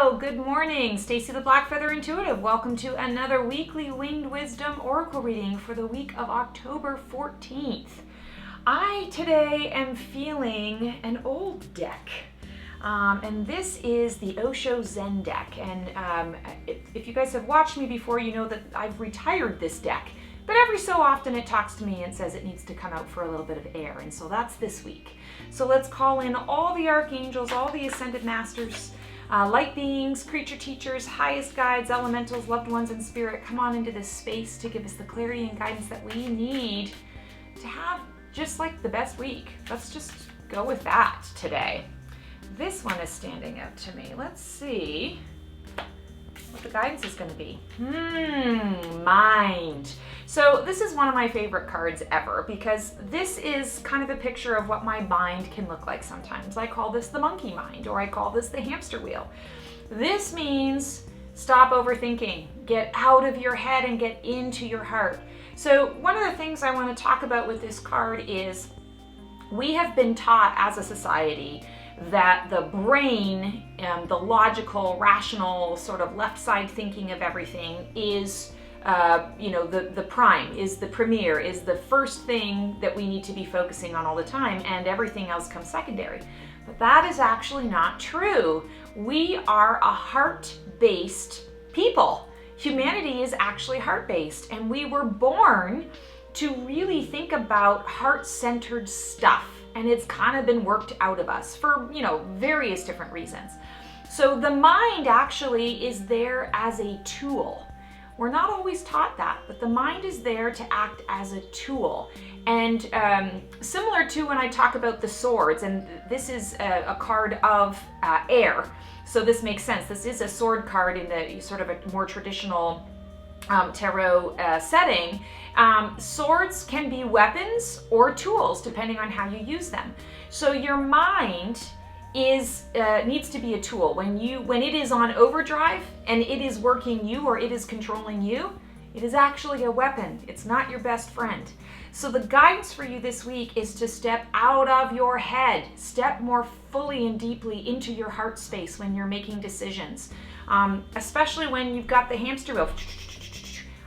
Hello, good morning. Stacy the Black Feather Intuitive. Welcome to another weekly Winged Wisdom Oracle reading for the week of October 14th. I today am feeling an old deck. And this is the Osho Zen Deck. And if you guys have watched me before, you know that I've retired this deck. But every so often it talks to me and says it needs to come out for a little bit of air. And so that's this week. So let's call in all the archangels, all the ascended masters, light beings, creature teachers, highest guides, elementals, loved ones, and spirit. Come on into this space to give us the clarity and guidance that we need to have just like the best week. Let's just go with that today. This one is standing out to me. Let's see what the guidance is going to be. Mind. So this is one of my favorite cards ever because this is kind of a picture of what my mind can look like sometimes. I call this the monkey mind, or I call this the hamster wheel. This means stop overthinking, get out of your head and get into your heart. So one of the things I want to talk about with this card is we have been taught as a society that the brain and the logical, rational, sort of left side thinking of everything is the prime, is the premier, is the first thing that we need to be focusing on all the time, and everything else comes secondary. But that is actually not true. We are a heart-based people. Humanity is actually heart-based, and we were born to really think about heart-centered stuff. And it's kind of been worked out of us for, various different reasons. So the mind actually is there as a tool. We're not always taught that, but the mind is there to act as a tool. And similar to when I talk about the swords, and this is a card of air, so this makes sense. This is a sword card in the sort of a more traditional tarot setting. Swords can be weapons or tools depending on how you use them. So your mind needs to be a tool. When it is on overdrive and it is working you or it is controlling you, it is actually a weapon. It's not your best friend. So the guidance for you this week is to step out of your head, step more fully and deeply into your heart space when you're making decisions, especially when you've got the hamster wheel.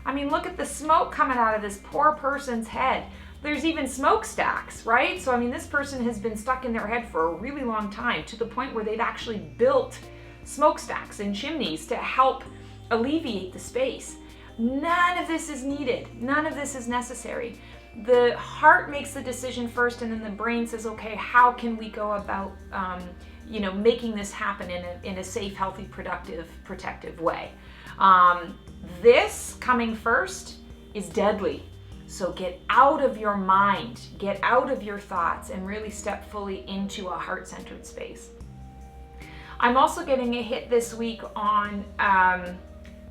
I mean, look at the smoke coming out of this poor person's head. There's even smokestacks, right? So, I mean, this person has been stuck in their head for a really long time, to the point where they've actually built smokestacks and chimneys to help alleviate the space. None of this is needed. None of this is necessary. The heart makes the decision first, and then the brain says, okay, how can we go about, making this happen in a safe, healthy, productive, protective way? This coming first is deadly. So get out of your mind, get out of your thoughts, and really step fully into a heart-centered space. I'm also getting a hit this week on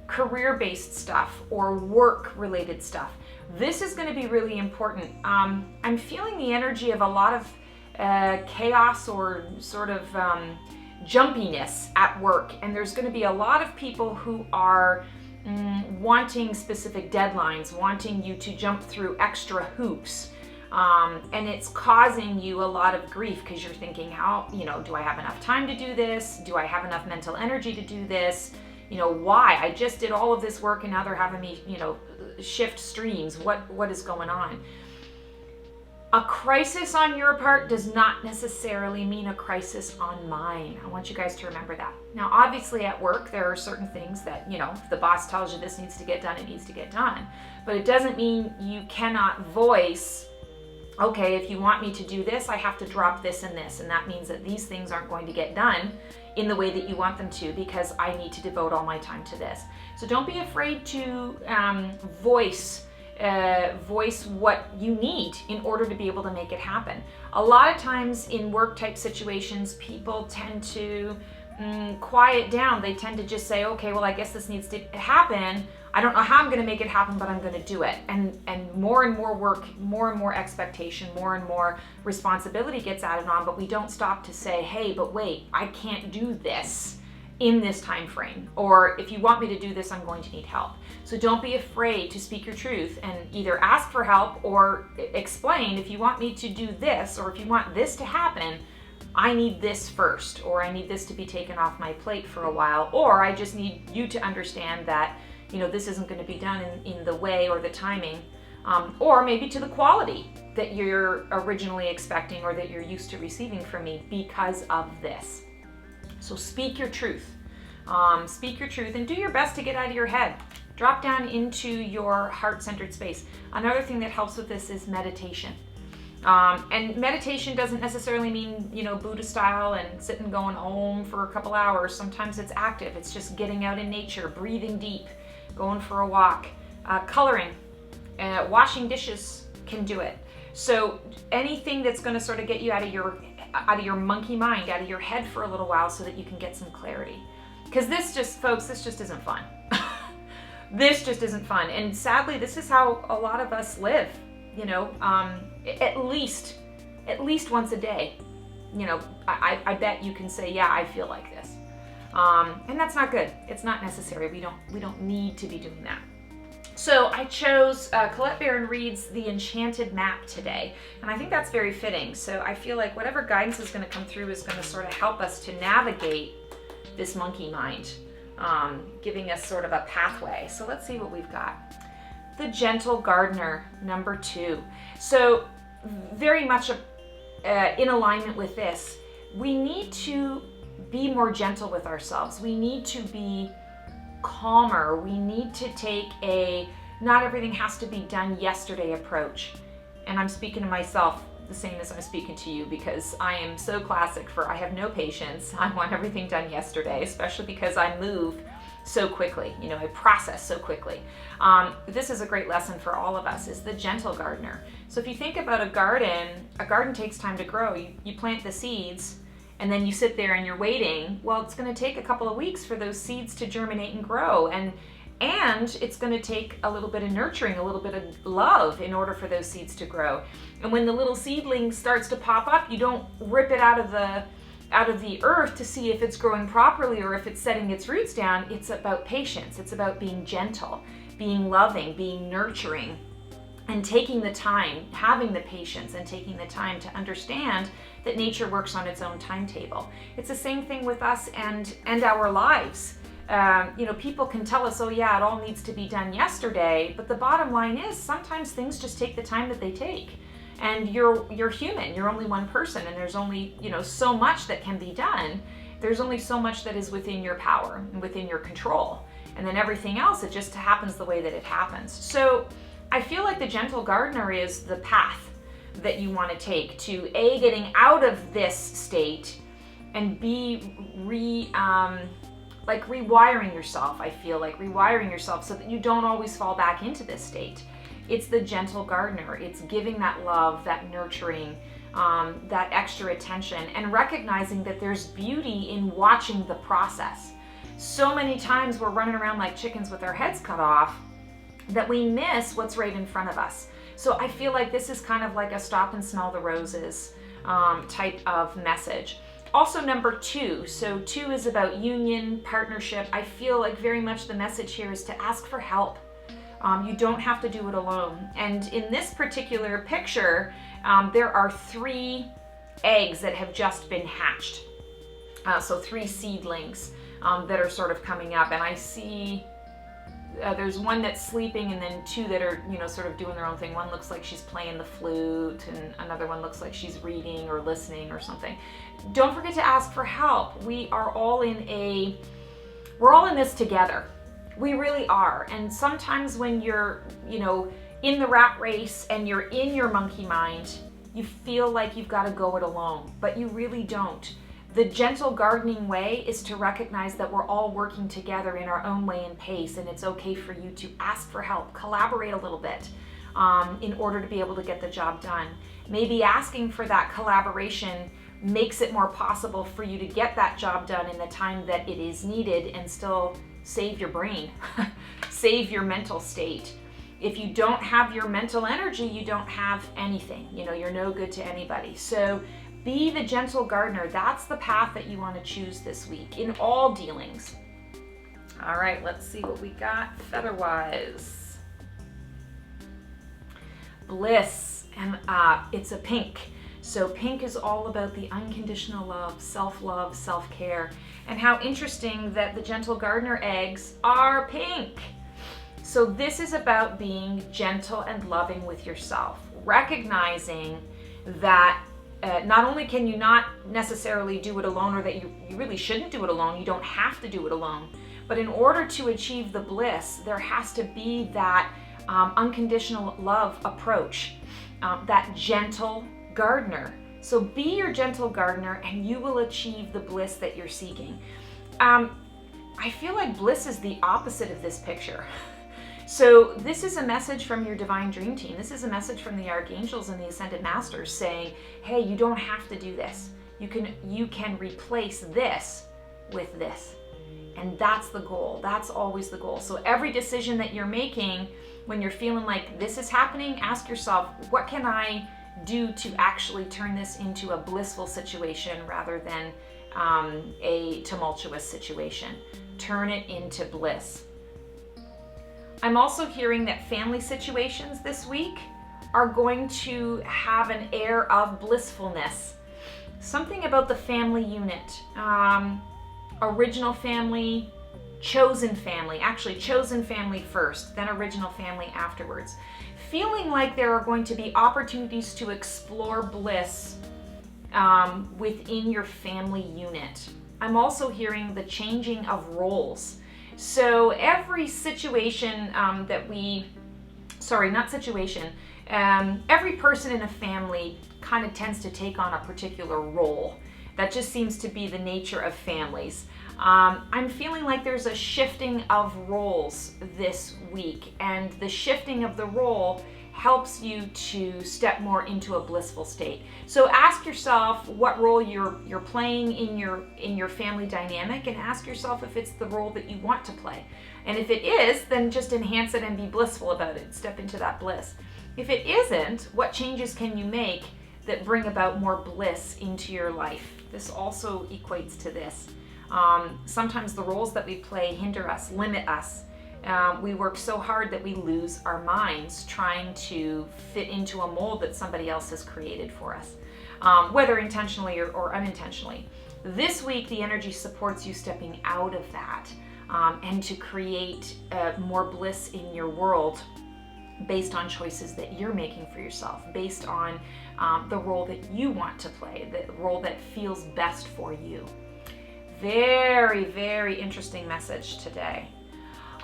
career-based stuff or work-related stuff. This is going to be really important. I'm feeling the energy of a lot of chaos or sort of jumpiness at work, and there's going to be a lot of people who are wanting specific deadlines, wanting you to jump through extra hoops, and it's causing you a lot of grief because you're thinking, how, do I have enough time to do this? Do I have enough mental energy to do this? Why? I just did all of this work and now they're having me, shift streams. What is going on? A crisis on your part does not necessarily mean a crisis on mine. I want you guys to remember that. Now, obviously at work, there are certain things that, if the boss tells you this needs to get done, it needs to get done. But it doesn't mean you cannot voice, okay, if you want me to do this, I have to drop this and this. And that means that these things aren't going to get done in the way that you want them to because I need to devote all my time to this. So don't be afraid to voice what you need in order to be able to make it happen. A lot of times in work type situations, people tend to quiet down. They tend to just say, okay, well, I guess this needs to happen. I don't know how I'm going to make it happen, but I'm going to do it. And more work, more and more expectation, more and more responsibility gets added on, but we don't stop to say, hey, but wait, I can't do this in this time frame, or if you want me to do this, I'm going to need help. So don't be afraid to speak your truth and either ask for help or explain, if you want me to do this, or if you want this to happen, I need this first, or I need this to be taken off my plate for a while, or I just need you to understand that, you know, this isn't going to be done in the way or the timing, or maybe to the quality that you're originally expecting or that you're used to receiving from me because of this. So speak your truth. Speak your truth and do your best to get out of your head. Drop down into your heart-centered space. Another thing that helps with this is meditation. And meditation doesn't necessarily mean, you know, Buddha style and sitting going home for a couple hours. Sometimes it's active. It's just getting out in nature, breathing deep, going for a walk, coloring, washing dishes can do it. So anything that's going to sort of get you out of your monkey mind, out of your head for a little while so that you can get some clarity. Because this just isn't fun. This just isn't fun. And sadly, this is how a lot of us live, you know, at least once a day. You know, I bet you can say, yeah, I feel like this. And that's not good. It's not necessary. We don't need to be doing that. So I chose Colette Baron-Reid's The Enchanted map today, and I think that's very fitting. So I feel like whatever guidance is going to come through is going to sort of help us to navigate this monkey mind, giving us sort of a pathway. So let's see what we've got. The Gentle Gardener, number 2. So very much in alignment with this, we need to be more gentle with ourselves. We need to be calmer. We need to take a not everything has to be done yesterday approach. And I'm speaking to myself the same as I'm speaking to you, because I am so classic for I have no patience. I want everything done yesterday, especially because I move so quickly. You know, I process so quickly. This is a great lesson for all of us, is the gentle gardener. So if you think about a garden takes time to grow. You plant the seeds, and then you sit there and you're waiting. Well, it's going to take a couple of weeks for those seeds to germinate and grow. And it's going to take a little bit of nurturing, a little bit of love in order for those seeds to grow. And when the little seedling starts to pop up, you don't rip it out of the earth to see if it's growing properly or if it's setting its roots down. It's about patience. It's about being gentle, being loving, being nurturing, and taking the time, having the patience and taking the time to understand that nature works on its own timetable. It's the same thing with us and our lives. You know, people can tell us, oh yeah, it all needs to be done yesterday, but the bottom line is sometimes things just take the time that they take. And you're human, you're only one person, and there's only, you know, so much that can be done. There's only so much that is within your power and within your control. And then everything else, it just happens the way that it happens. So I feel like the gentle gardener is the path that you want to take to getting out of this state and be rewiring yourself. I feel like rewiring yourself so that you don't always fall back into this state. It's the gentle gardener. It's giving that love, that nurturing, that extra attention, and recognizing that there's beauty in watching the process. So many times we're running around like chickens with our heads cut off that we miss what's right in front of us. So I feel like this is kind of like a stop and smell the roses type of message. Also number 2, so 2 is about union, partnership. I feel like very much the message here is to ask for help. You don't have to do it alone. And in this particular picture, there are 3 eggs that have just been hatched. So 3 seedlings that are sort of coming up. And I see there's one that's sleeping and then 2 that are, you know, sort of doing their own thing. One looks like she's playing the flute and another one looks like she's reading or listening or something. Don't forget to ask for help. We're all in this together. We really are. And sometimes when you're, you know, in the rat race and you're in your monkey mind, you feel like you've got to go it alone, but you really don't. The gentle gardening way is to recognize that we're all working together in our own way and pace, and it's okay for you to ask for help, collaborate a little bit in order to be able to get the job done. Maybe asking for that collaboration makes it more possible for you to get that job done in the time that it is needed and still save your brain, save your mental state. If you don't have your mental energy, you don't have anything. You know, you're no good to anybody. So be the gentle gardener. That's the path that you want to choose this week in all dealings. All right, let's see what we got feather-wise. Bliss, and it's a pink. So pink is all about the unconditional love, self-care, and how interesting that the Gentle Gardener eggs are pink. So this is about being gentle and loving with yourself, recognizing that not only can you not necessarily do it alone, or that you really shouldn't do it alone, you don't have to do it alone, but in order to achieve the bliss, there has to be that unconditional love approach, that gentle gardener. So be your gentle gardener and you will achieve the bliss that you're seeking. I feel like bliss is the opposite of this picture. So this is a message from your divine dream team. This is a message from the archangels and the ascended masters saying, hey, you don't have to do this. You can replace this with this. And that's the goal. That's always the goal. So every decision that you're making, when you're feeling like this is happening, ask yourself, what can I do to actually turn this into a blissful situation rather than a tumultuous situation? Turn it into bliss. I'm also hearing that family situations this week are going to have an air of blissfulness. Something about the family unit, original family, chosen family, actually chosen family first, then original family afterwards. Feeling like there are going to be opportunities to explore bliss within your family unit. I'm also hearing the changing of roles. So every situation every person in a family kind of tends to take on a particular role. That just seems to be the nature of families. I'm feeling like there's a shifting of roles this week, and the shifting of the role helps you to step more into a blissful state. So ask yourself what role you're playing in your family dynamic, and ask yourself if it's the role that you want to play. And if it is, then just enhance it and be blissful about it. Step into that bliss. If it isn't, what changes can you make that bring about more bliss into your life? This also equates to this. Sometimes the roles that we play hinder us, limit us. We work so hard that we lose our minds trying to fit into a mold that somebody else has created for us, whether intentionally or unintentionally. This week, the energy supports you stepping out of that and to create more bliss in your world based on choices that you're making for yourself, based on the role that you want to play, the role that feels best for you. Very, very interesting message today.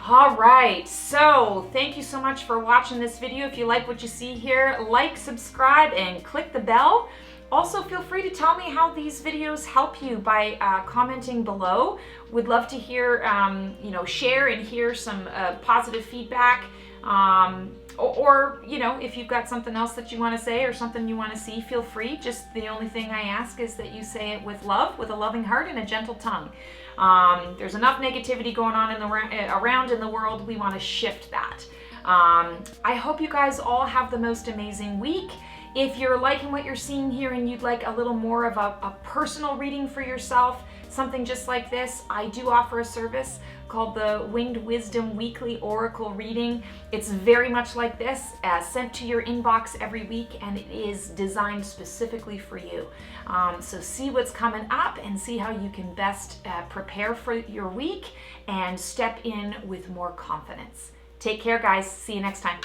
All right, so thank you so much for watching this video. If you like what you see here, like, subscribe, and click the bell. Also, feel free to tell me how these videos help you by commenting below. Would love to hear, share and hear some positive feedback. Or, if you've got something else that you want to say or something you want to see, feel free. Just the only thing I ask is that you say it with love, with a loving heart and a gentle tongue. There's enough negativity going on around in the world. We want to shift that. I hope you guys all have the most amazing week. If you're liking what you're seeing here and you'd like a little more of a personal reading for yourself, something just like this, I do offer a service called the Winged Wisdom Weekly Oracle Reading. It's very much like this, sent to your inbox every week, and it is designed specifically for you. So see what's coming up and see how you can best prepare for your week and step in with more confidence. Take care, guys. See you next time.